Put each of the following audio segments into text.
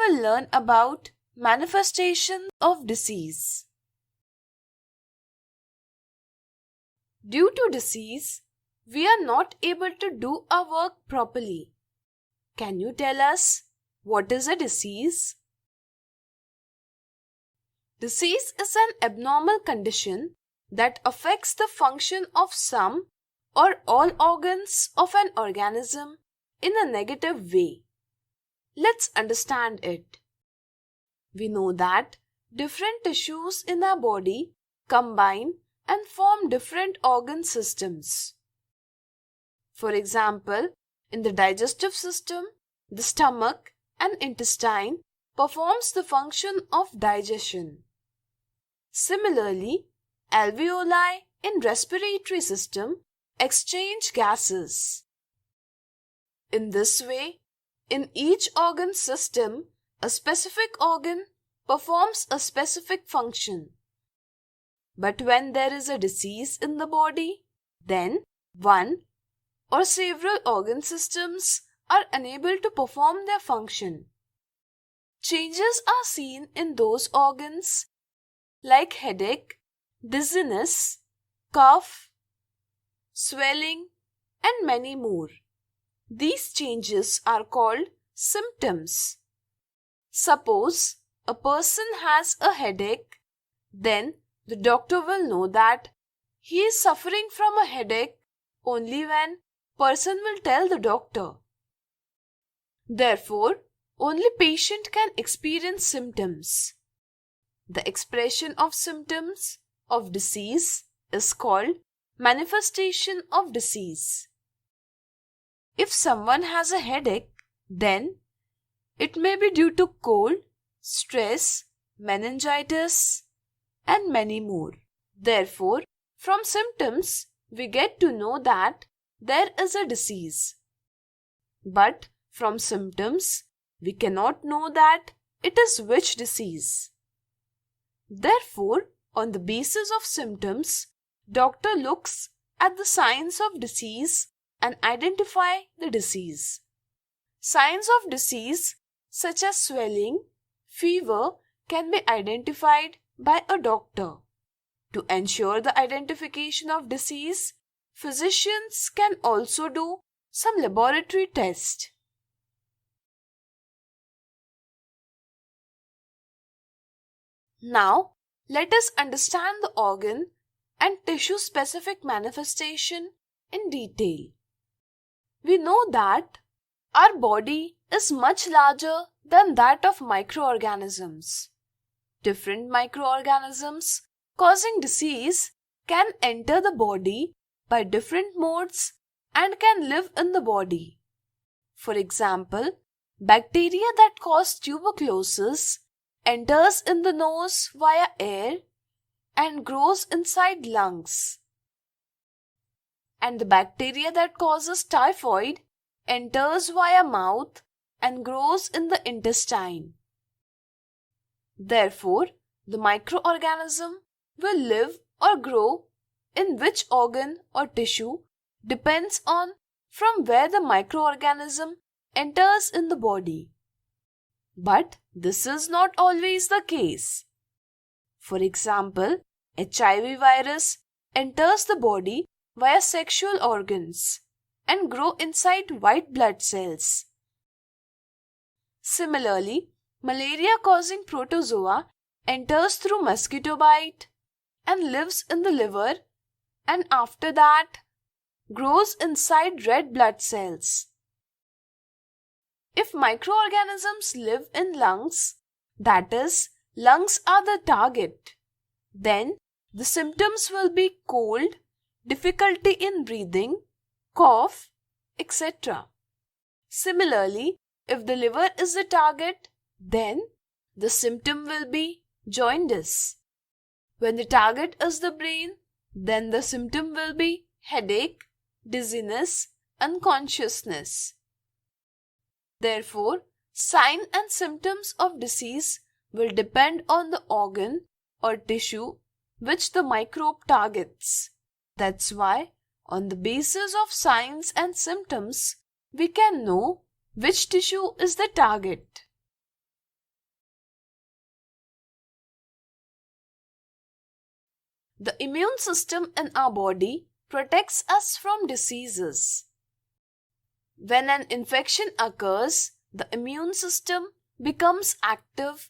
will learn about manifestations of disease. Due to disease, we are not able to do our work properly. Can you tell us what is a disease? Disease is an abnormal condition that affects the function of some or all organs of an organism in a negative way. Let's understand it. We know that different tissues in our body combine and form different organ systems. For example, in the digestive system, the stomach and intestine performs the function of digestion. Similarly, alveoli in respiratory system exchange gases. In this way, in each organ system, a specific organ performs a specific function. But when there is a disease in the body, then one or several organ systems are unable to perform their function. Changes are seen in those organs like headache, dizziness, cough, swelling, and many more. These changes are called symptoms. Suppose a person has a headache, then the doctor will know that he is suffering from a headache only when person will tell the doctor. Therefore, only patient can experience symptoms. The expression of symptoms of disease is called manifestation of disease. If someone has a headache, then it may be due to cold, stress, meningitis, and many more. Therefore, from symptoms, we get to know that there is a disease. But from symptoms, we cannot know that it is which disease. Therefore, on the basis of symptoms, doctor looks at the signs of disease and identify the disease. Signs of disease such as swelling, fever can be identified by a doctor. To ensure the identification of disease, physicians can also do some laboratory tests. Now, let us understand the organ and tissue-specific manifestation in detail. We know that our body is much larger than that of microorganisms. Different microorganisms causing disease can enter the body by different modes and can live in the body. For example, bacteria that cause tuberculosis enters in the nose via air and grows inside lungs. And the bacteria that causes typhoid enters via mouth and grows in the intestine. Therefore, the microorganism will live or grow in which organ or tissue depends on from where the microorganism enters in the body. But this is not always the case. For example, HIV virus enters the body via sexual organs and grow inside white blood cells. Similarly, malaria-causing protozoa enters through mosquito bite and lives in the liver and after that grows inside red blood cells. If microorganisms live in lungs, that is, lungs are the target, then the symptoms will be cold, difficulty in breathing, cough, etc. Similarly, if the liver is the target, then the symptom will be jaundice. When the target is the brain, then the symptom will be headache, dizziness, unconsciousness. Therefore, sign and symptoms of disease will depend on the organ or tissue which the microbe targets. That's why, on the basis of signs and symptoms, we can know which tissue is the target. The immune system in our body protects us from diseases. When an infection occurs, the immune system becomes active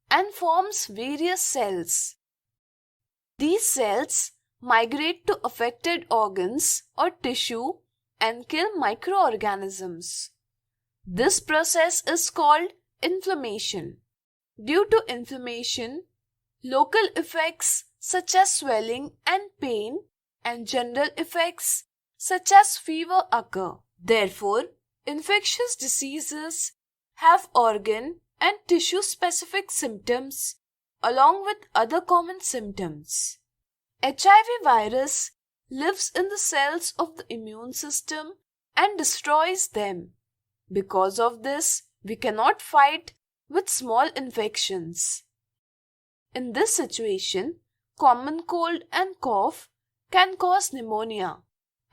and forms various cells. These cells migrate to affected organs or tissue and kill microorganisms. This process is called inflammation. Due to inflammation, local effects such as swelling and pain and general effects such as fever occur. Therefore, infectious diseases have organ and tissue-specific symptoms along with other common symptoms. HIV virus lives in the cells of the immune system and destroys them. Because of this, we cannot fight with small infections. In this situation, common cold and cough can cause pneumonia,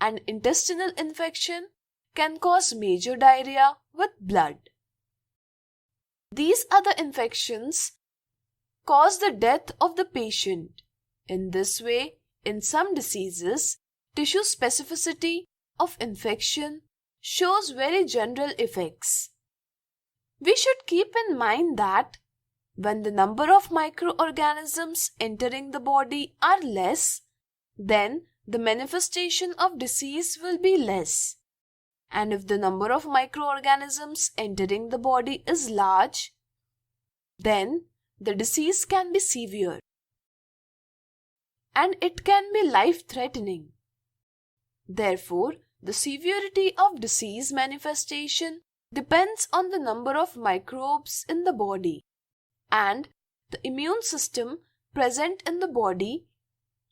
and intestinal infection can cause major diarrhea with blood. These other infections cause the death of the patient. In this way, in some diseases, tissue specificity of infection shows very general effects. We should keep in mind that when the number of microorganisms entering the body are less, then the manifestation of disease will be less. And if the number of microorganisms entering the body is large, then the disease can be severe and it can be life-threatening. Therefore, the severity of disease manifestation depends on the number of microbes in the body, and the immune system present in the body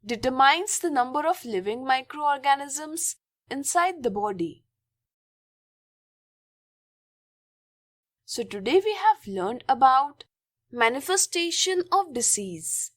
determines the number of living microorganisms inside the body. So today we have learned about manifestation of disease.